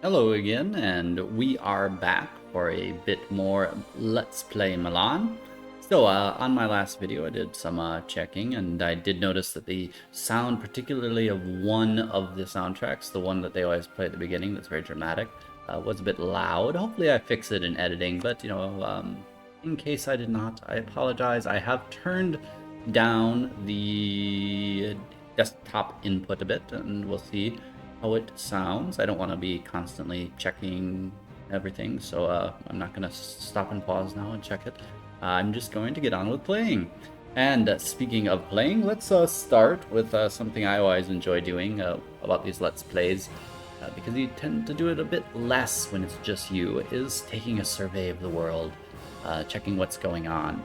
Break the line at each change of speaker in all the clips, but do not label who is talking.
Hello again, and we are back for a bit more Let's Play Milan. On my last video, I did some checking, and I did notice that the sound, particularly of one of the soundtracks, the one that they always play at the beginning, that's very dramatic, was a bit loud. Hopefully, I fix it in editing, but in case I did not, I apologize. I have turned down the desktop input a bit, and we'll see how it sounds. I don't want to be constantly checking everything, so I'm not going to stop and pause now and check it. I'm just going to get on with playing. And speaking of playing, let's start with something I always enjoy doing about these Let's Plays, because you tend to do it a bit less when it's just you, is taking a survey of the world, checking what's going on.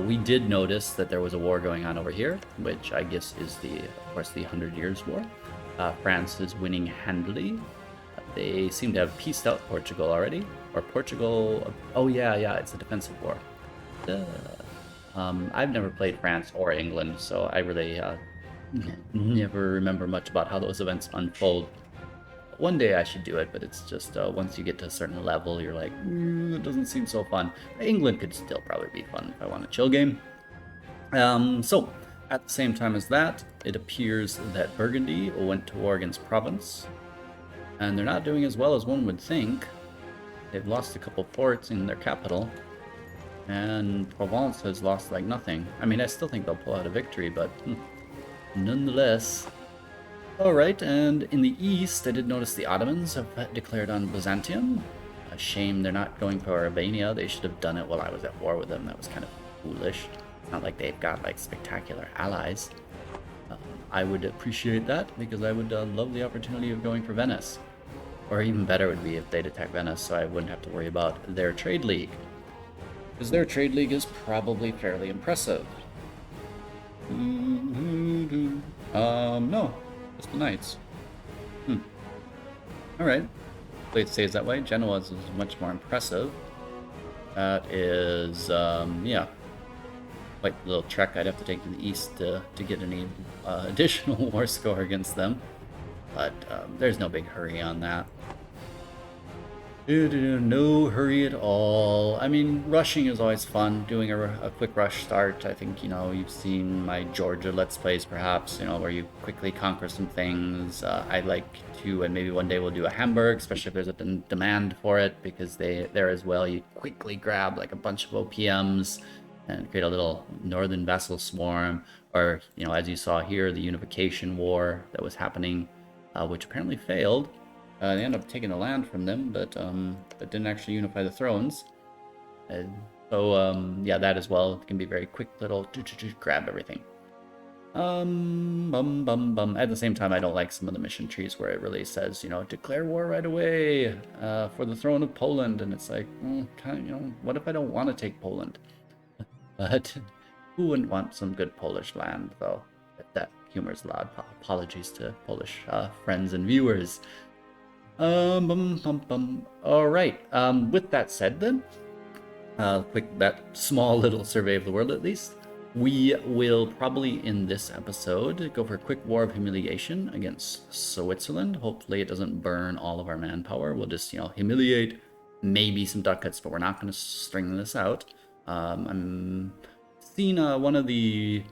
We did notice that there was a war going on over here, which I guess is of course, the 100 Years' War. France is winning handily. They seem to have pieced out Portugal already. Or Portugal... Oh, yeah, it's a defensive war. I've never played France or England, so I really never remember much about how those events unfold. One day I should do it, but it's just once you get to a certain level, you're like, it doesn't seem so fun. England could still probably be fun if I want a chill game. At the same time as that, it appears that Burgundy went to war against Provence, and they're not doing as well as one would think. They've lost a couple forts in their capital, and Provence has lost like nothing. I mean, I still think they'll pull out a victory, but nonetheless. Alright, and in the east, I did notice the Ottomans have declared on Byzantium. A shame they're not going for Albania. They should have done it while I was at war with them. That was kind of foolish. Not like they've got like spectacular allies. I would appreciate that because I would love the opportunity of going for Venice. Or even better would be if they'd attack Venice, so I wouldn't have to worry about their trade league. Because their trade league is probably fairly impressive. No, just the Knights. Alright, hopefully it stays that way. Genoa's is much more impressive. That is, yeah. Quite a little trek I'd have to take to the east to get any additional war score against them. But there's no big hurry on that. No hurry at all. I mean, rushing is always fun. Doing a quick rush start. I think, you've seen my Georgia Let's Plays perhaps, where you quickly conquer some things. I'd like to, and maybe one day we'll do a Hamburg, especially if there's a demand for it, because there as well, you quickly grab like a bunch of OPMs and create a little northern vassal swarm, or, as you saw here, the unification war that was happening, which apparently failed. They ended up taking the land from them, but didn't actually unify the thrones. Yeah, that as well can be very quick little grab everything. At the same time, I don't like some of the mission trees where it really says, declare war right away for the throne of Poland, and it's like, what if I don't want to take Poland? But who wouldn't want some good Polish land, though? If that humor is allowed. Apologies to Polish friends and viewers. Alright, with that said then, that small little survey of the world at least, we will probably in this episode go for a quick war of humiliation against Switzerland. Hopefully it doesn't burn all of our manpower. We'll just, humiliate maybe some ducats, but we're not going to string this out. I'm seeing one of the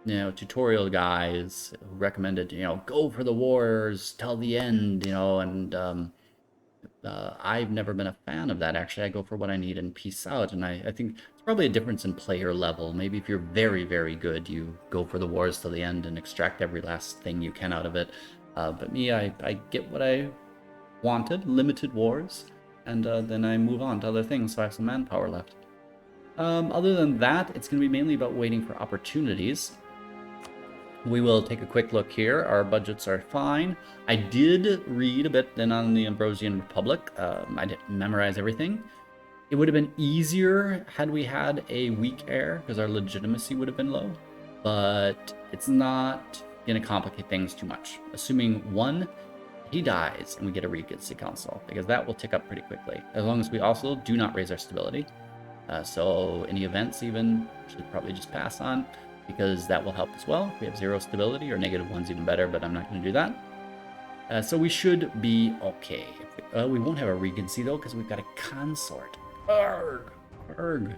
tutorial guys who recommended go for the wars till the end, and I've never been a fan of that. Actually, I go for what I need and peace out, and I think it's probably a difference in player level. Maybe if you're very, very good, you go for the wars till the end and extract every last thing you can out of it. But me, I get what I wanted, limited wars, and then I move on to other things so I have some manpower left. Other than that, it's going to be mainly about waiting for opportunities. We will take a quick look here. Our budgets are fine. I did read a bit then on the Ambrosian Republic. I didn't memorize everything. It would have been easier had we had a weak heir, because our legitimacy would have been low. But it's not going to complicate things too much. Assuming one, he dies and we get a Regency Council, because that will tick up pretty quickly. As long as we also do not raise our stability. So any events even should probably just pass on, because that will help as well. If we have 0 stability, or -1's even better, but I'm not going to do that. So we should be okay. We won't have a regency though, because we've got a consort. Arg! Arg!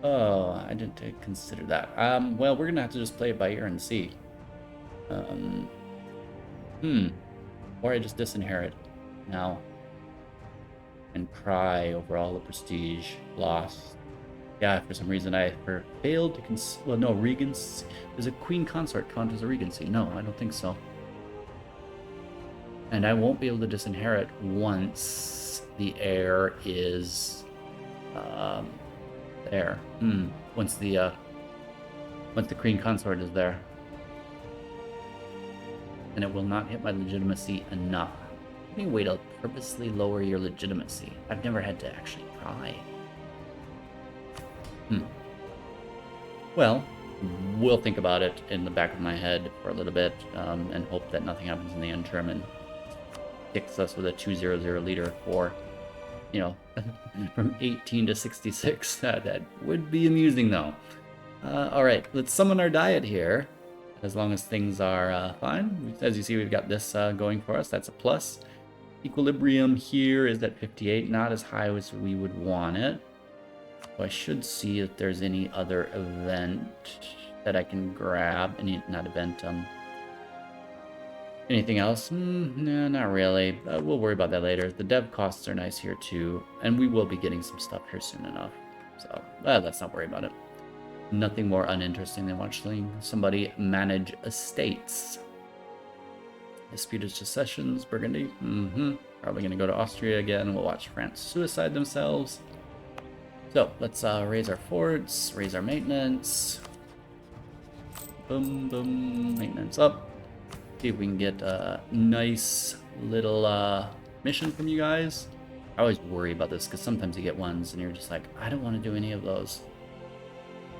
Oh, I didn't consider that. Well, we're gonna have to just play it by ear and see. Or I just disinherit now and cry over all the prestige lost. Yeah, for some reason I failed to well, no, Regency. Does a queen consort count as a regency? No, I don't think so. And I won't be able to disinherit once the heir is there. Once the queen consort is there. And it will not hit my legitimacy enough. Any way to purposely lower your legitimacy? I've never had to actually try. Well, we'll think about it in the back of my head for a little bit, and hope that nothing happens in the interim and kicks us with a 200 leader for, you know, from 18 to 66. That would be amusing, though. All right, let's summon our diet here. As long as things are fine. As you see, we've got this going for us. That's a plus. Equilibrium here is at 58, not as high as we would want it. So I should see if there's any other event that I can grab. Not event, anything else? No, not really. We'll worry about that later. The dev costs are nice here too, and we will be getting some stuff here soon enough. So let's not worry about it. Nothing more uninteresting than watching somebody manage estates. Disputed successions, Burgundy. Probably going to go to Austria again. We'll watch France suicide themselves. So let's raise our forts, raise our maintenance. Boom, boom, maintenance up. See if we can get a nice little mission from you guys. I always worry about this because sometimes you get ones and you're just like, I don't want to do any of those.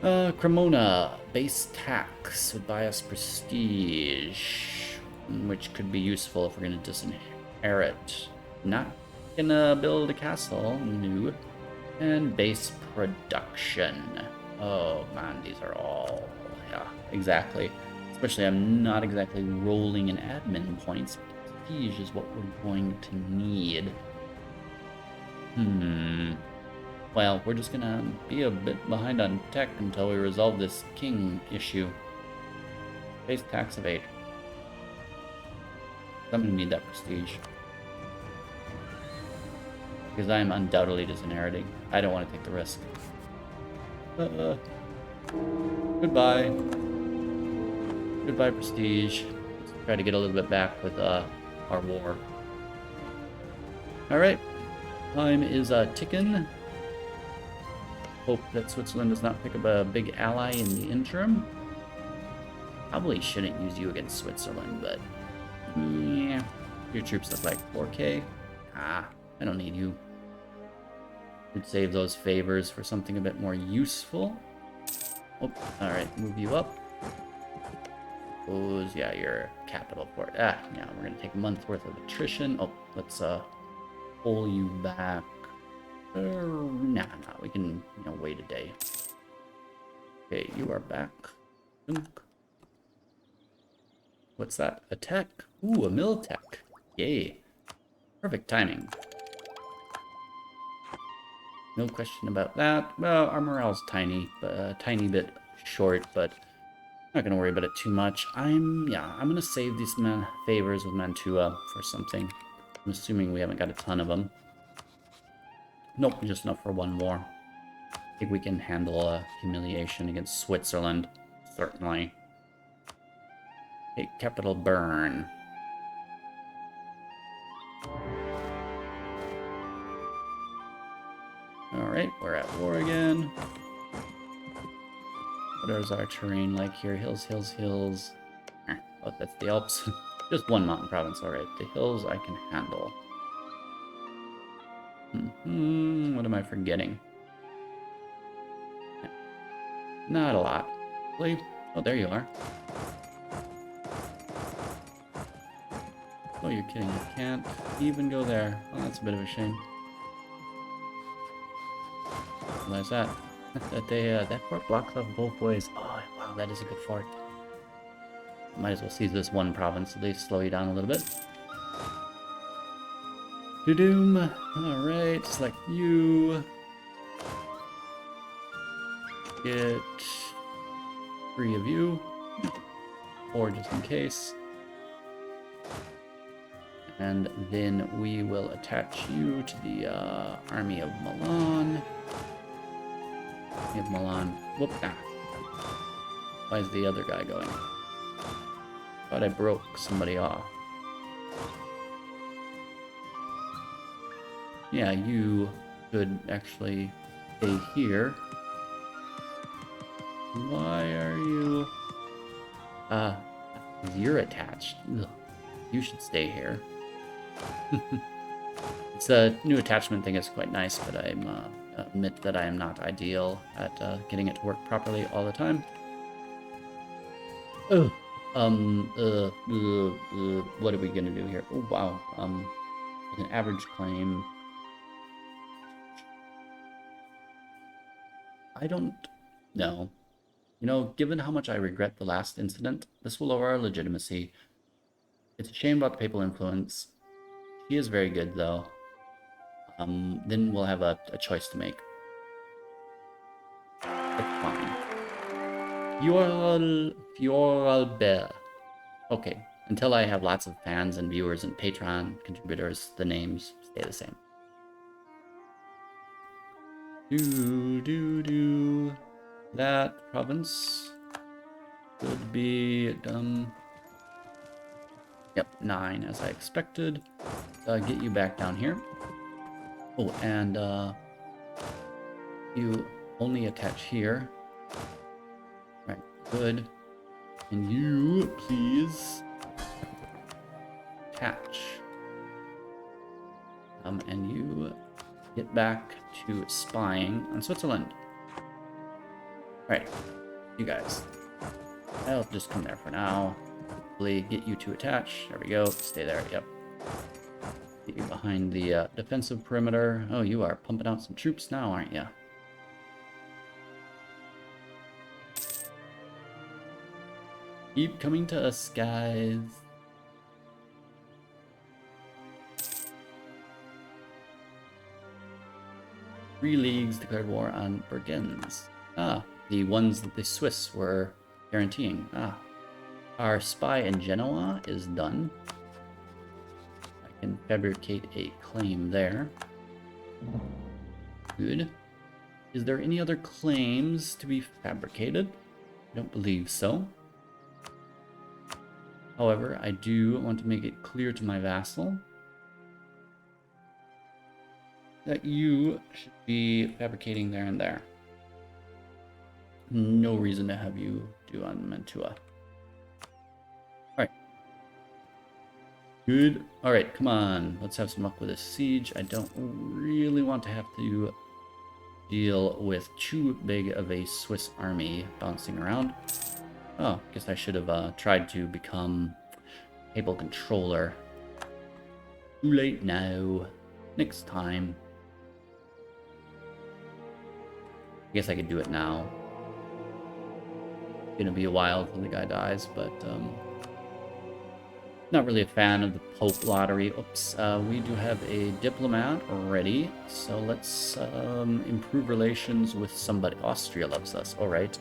Cremona, base tax would buy us prestige, which could be useful if we're going to disinherit. Not gonna build a castle, no. And base production. Oh man, these are all, yeah, exactly. Especially I'm not exactly rolling in admin points. Prestige is what we're going to need. Well, we're just gonna be a bit behind on tech until we resolve this king issue. Base tax of 8. I'm gonna need that prestige. Because I am undoubtedly disinheriting. I don't want to take the risk. Goodbye. Goodbye, prestige. Let's try to get a little bit back with our war. Alright. Time is ticking. Hope that Switzerland does not pick up a big ally in the interim. Probably shouldn't use you against Switzerland, but yeah. Your troops look like 4K. I don't need you. Could save those favors for something a bit more useful. Oh, alright, move you up. Suppose, yeah, your capital port. Yeah, we're gonna take a month's worth of attrition. Oh, let's pull you back. Nah, we can, wait a day. Okay, you are back. What's that? A tech? Ooh, a mill tech. Yay. Perfect timing. No question about that. Well, our morale's tiny, but a tiny bit short, but I'm not gonna worry about it too much. I'm gonna save these favors with Mantua for something. I'm assuming we haven't got a ton of them. Nope, just enough for one more. I think we can handle a humiliation against Switzerland, certainly. Okay, capital burn. Alright, we're at war again. What is our terrain like here? Hills, hills, hills. Oh, that's the Alps. Just one mountain province, alright. The hills I can handle. What am I forgetting? Not a lot. Oh, there you are. Oh, you're kidding. You can't even go there. Oh, that's a bit of a shame. Realize that. That fort blocks off both ways. Oh, wow, that is a good fort. might as well seize this one province, at least slow you down a little bit. Doom. Alright, select you. Get 3 of you. 4 just in case. And then we will attach you to the army of Milan. Army of Milan. Whoop, ah. Why is the other guy going? Thought I broke somebody off. Yeah, you could actually stay here. Why are you... you're attached. Ugh. You should stay here. It's a new attachment thing. It's quite nice, but I admit that I am not ideal at getting it to work properly all the time. Oh, what are we gonna do here? Oh wow, with an average claim. I don't know. You know, given how much I regret the last incident, this will lower our legitimacy. It's a shame about the papal influence. She is very good, though. Then we'll have a choice to make. That's fine. Fjoralber. Okay, until I have lots of fans and viewers and Patreon contributors, the names stay the same. That province could be done. Yep, 9 as I expected. Get you back down here. Oh, and you only attach here. Right, good. And you, please, attach. And you get back to spying on Switzerland. Alright, you guys. I'll just come there for now. Hopefully get you to attach. There we go. Stay there, yep. Get you behind the defensive perimeter. Oh, you are pumping out some troops now, aren't you? Keep coming to us, guys. Three leagues declared war on Burgenz. Ah, the ones that the Swiss were guaranteeing. Ah, our spy in Genoa is done. I can fabricate a claim there. Good. Is there any other claims to be fabricated? I don't believe so. However, I do want to make it clear to my vassal that you should be fabricating there and there. No reason to have you do on Mantua. Alright. Good. Alright, come on. Let's have some luck with this siege. I don't really want to have to deal with too big of a Swiss army bouncing around. Oh, guess I should have tried to become papal controller. Too late now. Next time. I guess I could do it now. It's gonna be a while till the guy dies, but not really a fan of the Pope lottery. Oops, we do have a diplomat ready, so let's improve relations with somebody. Austria loves us. All right.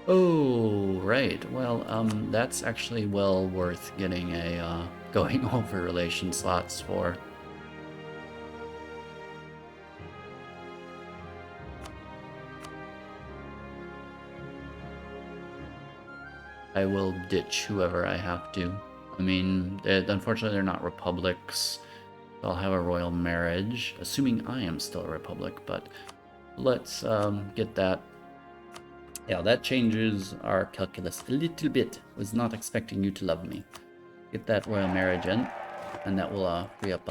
Oh, right. Well, that's actually well worth getting a going over relation slots for. I will ditch whoever I have to. I mean, unfortunately they're not republics. I'll have a royal marriage, assuming I am still a republic, but let's get that. Yeah, that changes our calculus a little bit. Was not expecting you to love me. Get that royal marriage in, and that will free up,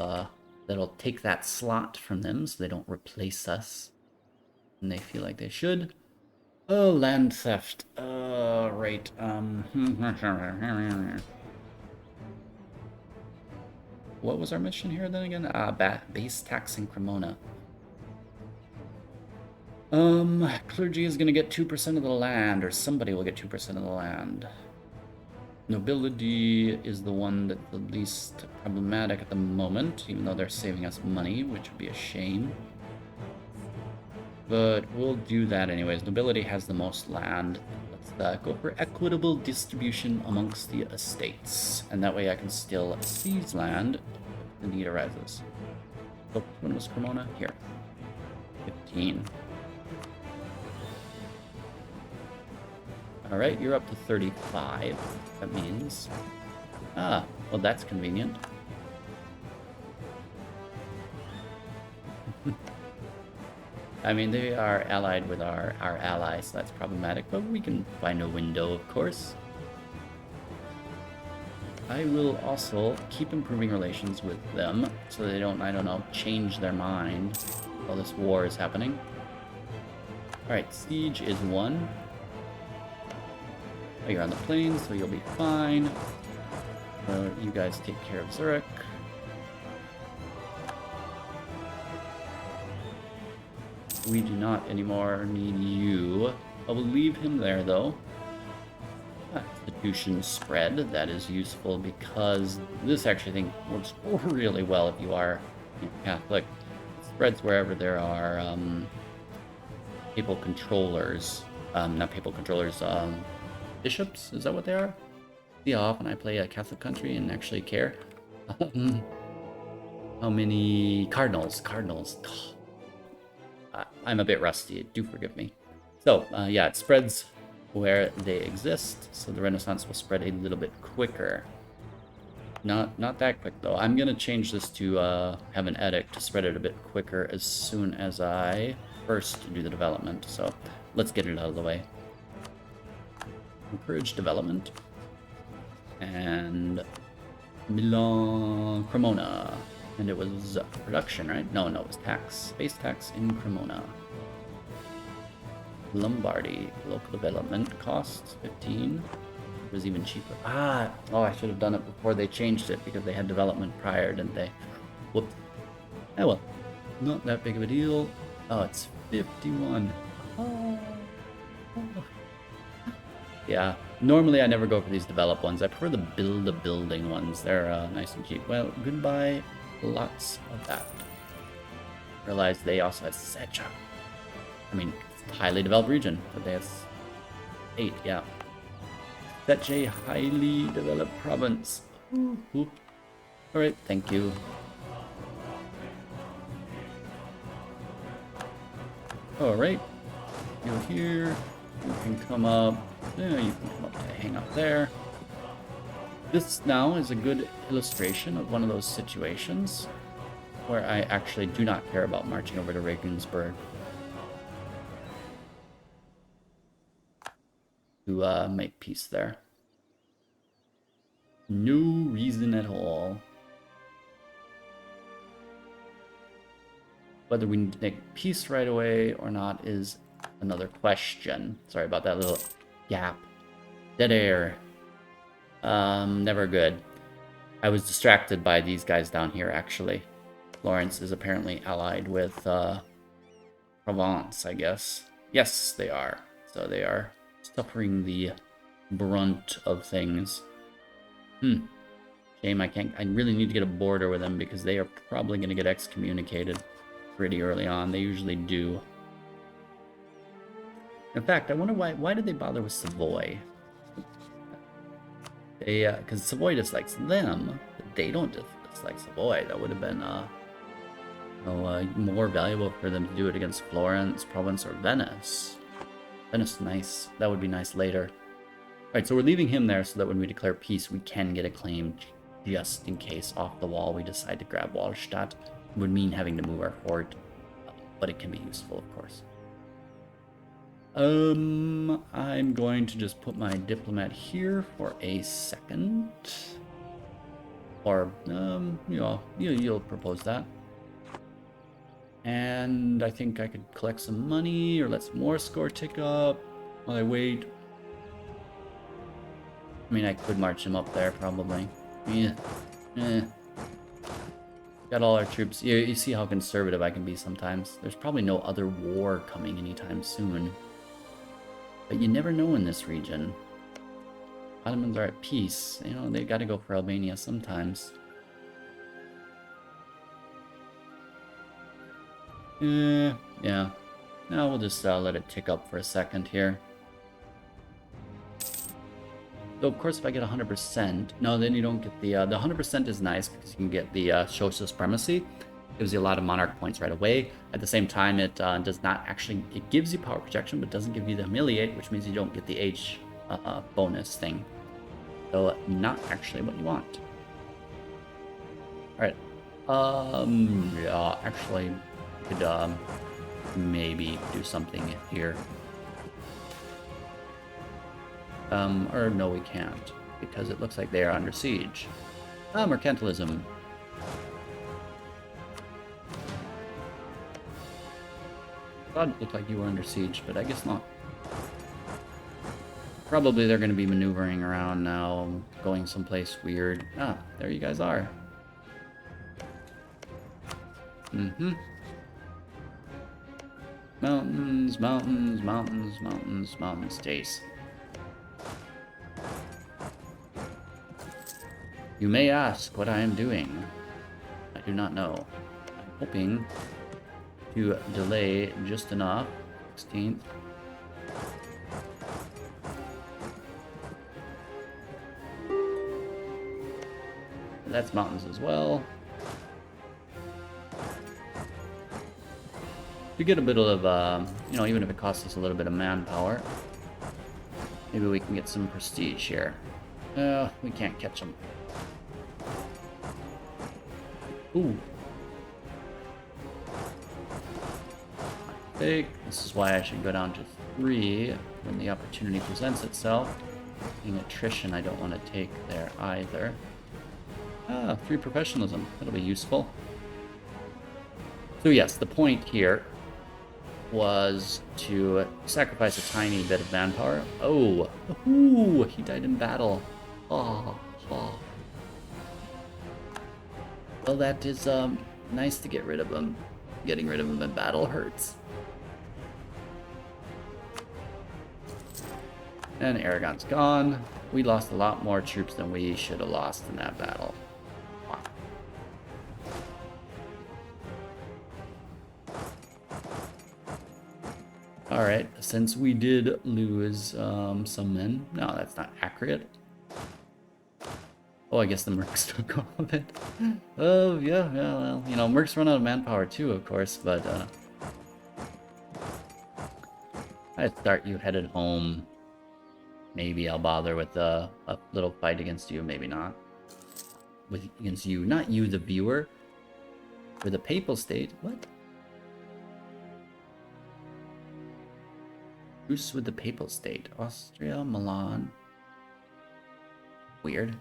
that'll take that slot from them so they don't replace us. And they feel like they should. Oh, land theft. Right. What was our mission here then again? Base tax in Cremona. Clergy is gonna get 2% of the land, or somebody will get 2% of the land. Nobility is the one that's the least problematic at the moment, even though they're saving us money, which would be a shame. But we'll do that anyways. Nobility has the most land. Let's go for equitable distribution amongst the estates. And that way I can still seize land if the need arises. So, when was Cremona? Here. 15. Alright, you're up to 35. That means... Ah, well that's convenient. I mean, they are allied with our allies, so that's problematic, but we can find a window, of course. I will also keep improving relations with them, so they don't, I don't know, change their mind while this war is happening. Alright, siege is 1. Oh, you're on the plains, so you'll be fine. You guys take care of Zurich. We do not anymore need you. I will leave him there, though. Constitution spread. That is useful because this actually, I think, works really well if you are Catholic. It spreads wherever there are papal controllers. Not papal controllers, bishops? Is that what they are? See how often I play a Catholic country and actually care? How many cardinals? Cardinals. I'm a bit rusty, do forgive me. So, yeah, it spreads where they exist, so the Renaissance will spread a little bit quicker. Not that quick, though. I'm going to change this to have an edict to spread it a bit quicker as soon as I first do the development. So, let's get it out of the way. Encourage development. And Milan, Cremona. And it was production, right? No, it was tax. Space tax in Cremona. Lombardy, local development costs 15. It was even cheaper. Oh, I should have done it before they changed it because they had development prior, didn't they? Whoops. Oh well, not that big of a deal. Oh, it's 51. Oh. Yeah, normally I never go for these develop ones. I prefer the build-a-building ones. They're nice and cheap. Well, goodbye. Lots of that. Realize they also have Secha. I mean, it's a highly developed region, but they have 8, yeah. Such a highly developed province. Alright, thank you. Alright, you're here. You can come up. Yeah, you can come up to hang out there. This now is a good illustration of one of those situations where I actually do not care about marching over to Regensburg to make peace there. No reason at all. Whether we need to make peace right away or not is another question. Sorry about that little gap. Dead air. Never good. I was distracted by these guys down here, actually. Florence is apparently allied with Provence, I guess. Yes, they are. So they are suffering the brunt of things. Shame I really need to get a border with them because they are probably going to get excommunicated pretty early on. They usually do. In fact, I wonder why did they bother with Savoy? They, because Savoy dislikes them, but they don't dislike Savoy. That would have been more valuable for them to do it against Florence, Provence, or Venice. Venice, nice. That would be nice later. Alright, so we're leaving him there so that when we declare peace, we can get a claim just in case off the wall we decide to grab Walstatt. It would mean having to move our fort, but it can be useful, of course. I'm going to just put my diplomat here for a second. Or, you'll propose that. And I think I could collect some money or let some more score tick up while I wait. I mean, I could march him up there, probably. Yeah. Got all our troops. You see how conservative I can be sometimes. There's probably no other war coming anytime soon. But you never know in this region. Ottomans are at peace. You know, they gotta go for Albania sometimes. Yeah. Now we'll just let it tick up for a second here. So of course if I get 100%, no, then you don't get the 100% is nice because you can get the social supremacy. Gives you a lot of monarch points right away. At the same time, it does not actually, it gives you power projection, but doesn't give you the humiliate, which means you don't get the age bonus thing. So not actually what you want. All right. Yeah, actually, could maybe do something here. Or no, we can't, because it looks like they are under siege. Mercantilism. Thought it looked like you were under siege, but I guess not. Probably they're going to be maneuvering around now, going someplace weird. Ah, there you guys are. Mountains, mountains, mountains, mountains, mountains, Jace. You may ask what I am doing. I do not know. I'm hoping to delay just enough. 16th. That's mountains as well. To get a bit of, you know, even if it costs us a little bit of manpower, maybe we can get some prestige here. We can't catch them. Ooh. I think this is why I should go down to 3 when the opportunity presents itself. Being attrition, I don't want to take there either. 3 professionalism. That'll be useful. So yes, the point here was to sacrifice a tiny bit of manpower. Oh, ooh, he died in battle. Oh. Well, that is nice to get rid of him. Getting rid of him in battle hurts. And Aragon's gone. We lost a lot more troops than we should have lost in that battle. Wow. Alright, since we did lose some men. No, that's not accurate. Oh, I guess the mercs took all of it. Oh, yeah, well, you know, mercs run out of manpower too, of course, but I'd start you headed home. Maybe I'll bother with a little fight against you, maybe not. Against you, not you, the viewer. For the Papal State, what? Truce with the Papal State. Austria, Milan. Weird.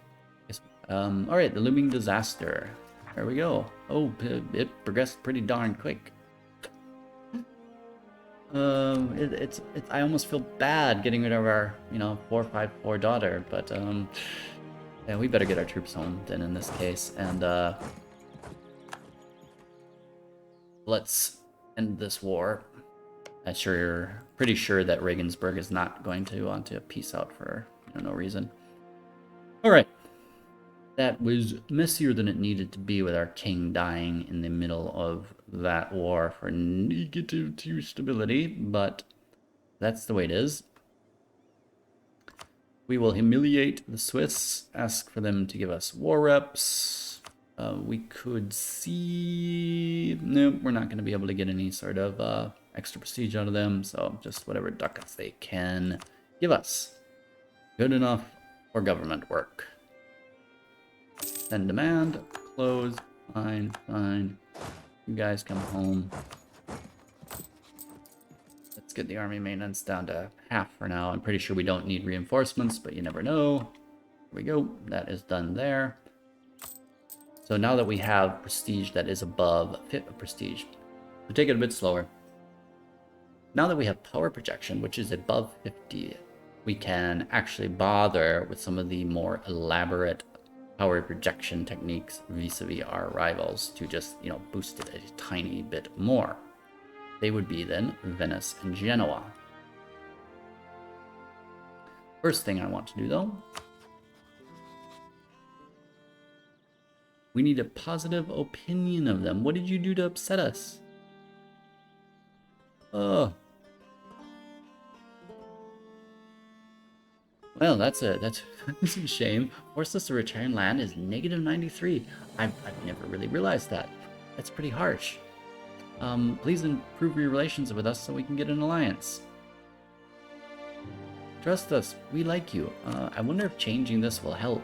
Alright, the looming disaster. There we go. Oh, it progressed pretty darn quick. I almost feel bad getting rid of our, you know, 454 daughter, but yeah, we better get our troops home then in this case, and let's end this war. I'm pretty sure that Regensburg is not going to want to peace out for, you know, no reason. All right. That was messier than it needed to be with our king dying in the middle of that war for -2 stability, but that's the way it is. We will humiliate the Swiss, ask for them to give us war reps. We could see... Nope, we're not going to be able to get any sort of extra prestige out of them, so just whatever ducats they can give us. Good enough for government work. Send demand, close, fine. You guys come home. Let's get the army maintenance down to half for now. I'm pretty sure we don't need reinforcements, but you never know. Here we go, that is done there. So now that we have prestige that is above prestige, we'll take it a bit slower. Now that we have power projection, which is above 50, we can actually bother with some of the more elaborate power projection techniques vis-a-vis our rivals to just, you know, boost it a tiny bit more. They would be then Venice and Genoa. First thing I want to do, though, we need a positive opinion of them. What did you do to upset us? Oh. Well, that's a shame. Forced us to return land is negative 93. I've never really realized that. That's pretty harsh. Please improve your relations with us so we can get an alliance. Trust us, we like you. I wonder if changing this will help.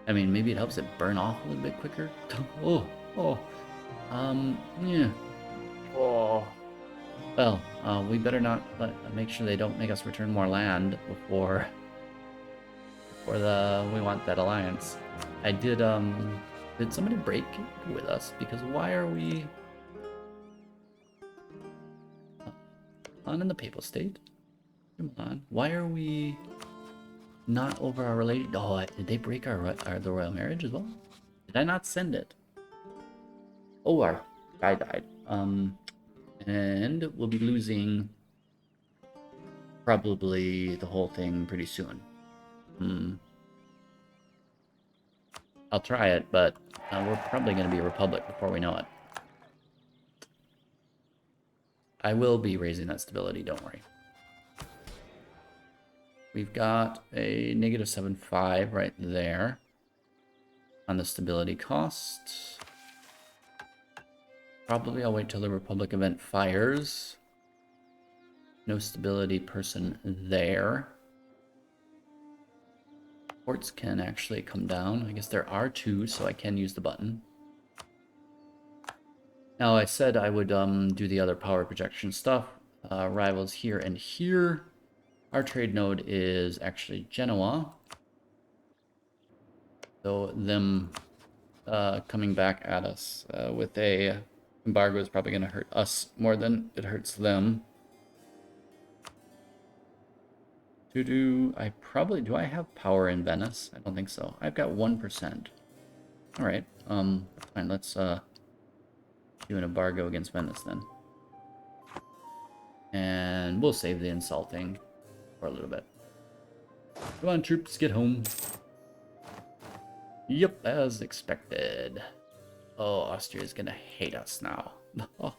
I mean, maybe it helps it burn off a little bit quicker. Yeah. Oh. Well, we better not make sure they don't make us return more land before we want that alliance. I did somebody break with us? Because why are we on in the Papal State? Come on, why are we not over our relation? Oh, did they break the royal marriage as well? Did I not send it? Oh, our guy died. And we'll be losing probably the whole thing pretty soon. I'll try it, but we're probably going to be a republic before we know it. I will be raising that stability, don't worry. We've got a negative 7.5 right there on the stability cost. Probably I'll wait till the Republic event fires. No stability person there. Ports can actually come down. I guess there are 2, so I can use the button. Now, I said I would do the other power projection stuff. Rivals here and here. Our trade node is actually Genoa. So them coming back at us with a embargo is probably going to hurt us more than it hurts them. Do I have power in Venice? I don't think so. I've got 1%. All right. Fine. Let's do an embargo against Venice then. And we'll save the insulting for a little bit. Come on, troops, get home. Yep, as expected. Oh, Austria's gonna hate us now. Oh.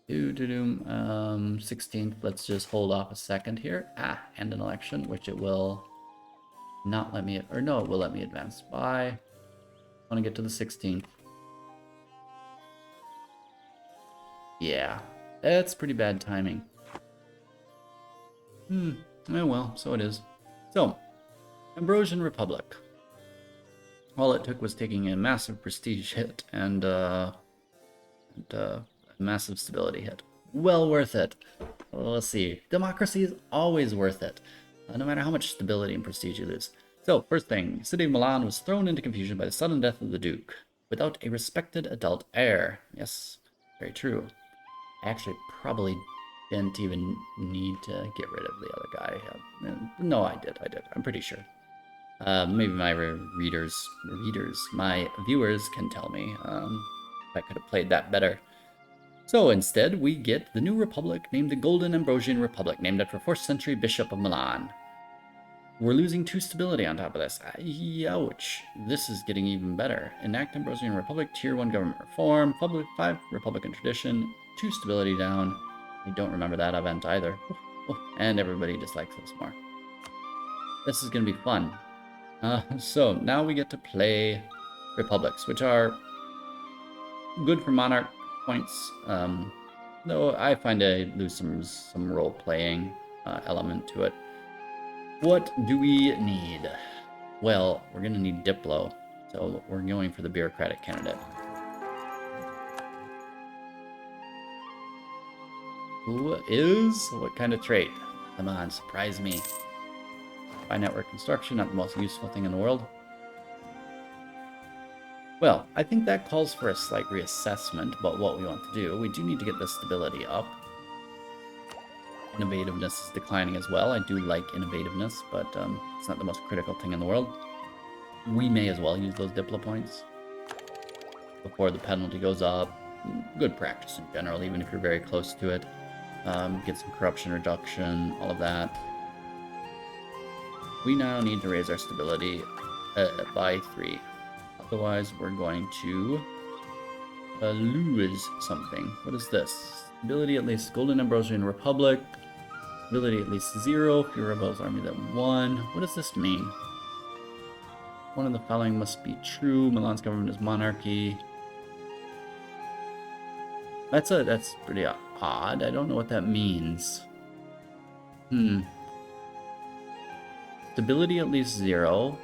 16th, let's just hold off a second here. And an election, which it will not let me, or no, it will let me advance by. I want to get to the 16th. Yeah, that's pretty bad timing. Oh well, so it is. So, Ambrosian Republic. All it took was taking a massive prestige hit and a massive stability hit. Well worth it. Well, let's see. Democracy is always worth it, no matter how much stability and prestige you lose. So, first thing, the city of Milan was thrown into confusion by the sudden death of the Duke, without a respected adult heir. Yes, very true. I actually probably didn't even need to get rid of the other guy. No, I did. I'm pretty sure. Maybe my my viewers can tell me if I could have played that better. So instead, we get the new republic named the Golden Ambrosian Republic, named after 4th century Bishop of Milan. We're losing 2 stability on top of this. Ouch. This is getting even better. Enact Ambrosian Republic, Tier 1 government reform, 5 Republican tradition, 2 stability down. I don't remember that event either. And everybody dislikes us more. This is going to be fun. So now we get to play republics, which are good for monarch points. Though I find I lose some role-playing element to it. What do we need? Well, we're going to need Diplo, so we're going for the bureaucratic candidate. Who is? What kind of trait? Come on, surprise me. By network construction, not the most useful thing in the world. Well, I think that calls for a slight reassessment about what we want to do. We do need to get the stability up. Innovativeness is declining as well. I do like innovativeness, but it's not the most critical thing in the world. We may as well use those Diplo points before the penalty goes up. Good practice in general, even if you're very close to it. Get some corruption reduction, all of that. We now need to raise our stability by 3. Otherwise, we're going to lose something. What is this? Stability at least Golden Ambrosian Republic. Stability at least 0. Fewer rebels army than 1. What does this mean? One of the following must be true. Milan's government is monarchy. That's pretty odd. I don't know what that means. Stability at least 0.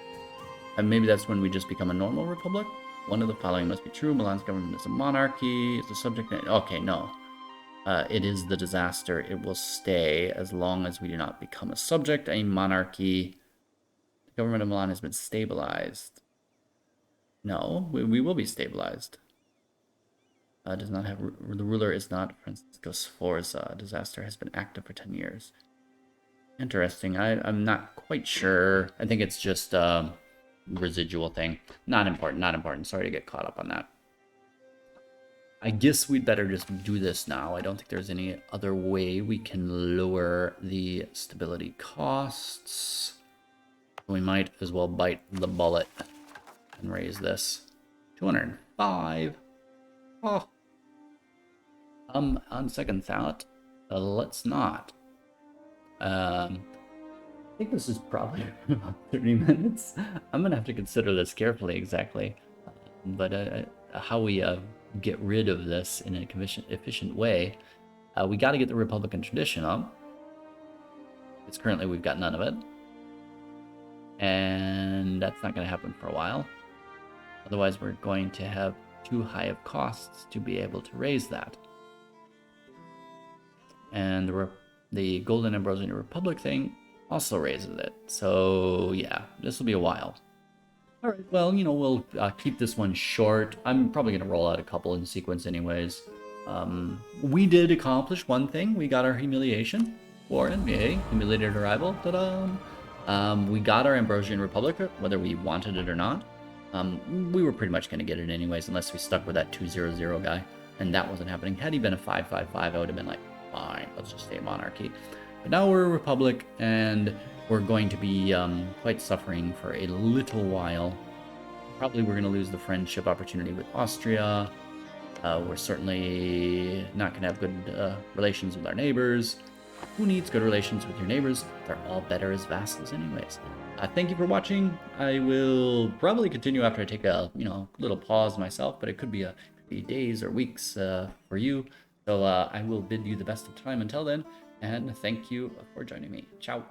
And maybe that's when we just become a normal republic. One of the following must be true. Milan's government is a monarchy. Is the subject... Okay, no. It is the disaster. It will stay as long as we do not become a subject, a monarchy. The government of Milan has been stabilized. No, we will be stabilized. Does not have... The ruler is not Francisco Sforza. Disaster has been active for 10 years. Interesting. I'm not quite sure. I think it's just residual thing. Not important. Sorry to get caught up on that. I guess we'd better just do this now. I don't think there's any other way we can lower the stability costs. We might as well bite the bullet and raise this. 205. Oh. On second thought, let's not. I think this is probably about 30 minutes. I'm gonna have to consider this carefully exactly. But how we get rid of this in an efficient way, we got to get the Republican tradition up. Because currently we've got none of it. And that's not going to happen for a while. Otherwise we're going to have too high of costs to be able to raise that. And the Golden Ambrosian Republic thing also raises it. So yeah, this will be a while. All right, well, we'll keep this one short. I'm probably going to roll out a couple in sequence anyways. We did accomplish one thing. We got our humiliation war NBA, humiliated arrival. Ta-da! We got our Ambrosian Republic, whether we wanted it or not. We were pretty much going to get it anyways, unless we stuck with that 2-0-0 guy. And that wasn't happening. Had he been a 5-5-5, I would have been like, fine, let's just stay a monarchy. But now we're a republic, and we're going to be quite suffering for a little while. Probably we're going to lose the friendship opportunity with Austria. We're certainly not going to have good relations with our neighbors. Who needs good relations with your neighbors? They're all better as vassals anyways. Thank you for watching. I will probably continue after I take a little pause myself, but it could be days or weeks for you. So I will bid you the best of time until then, and thank you for joining me. Ciao.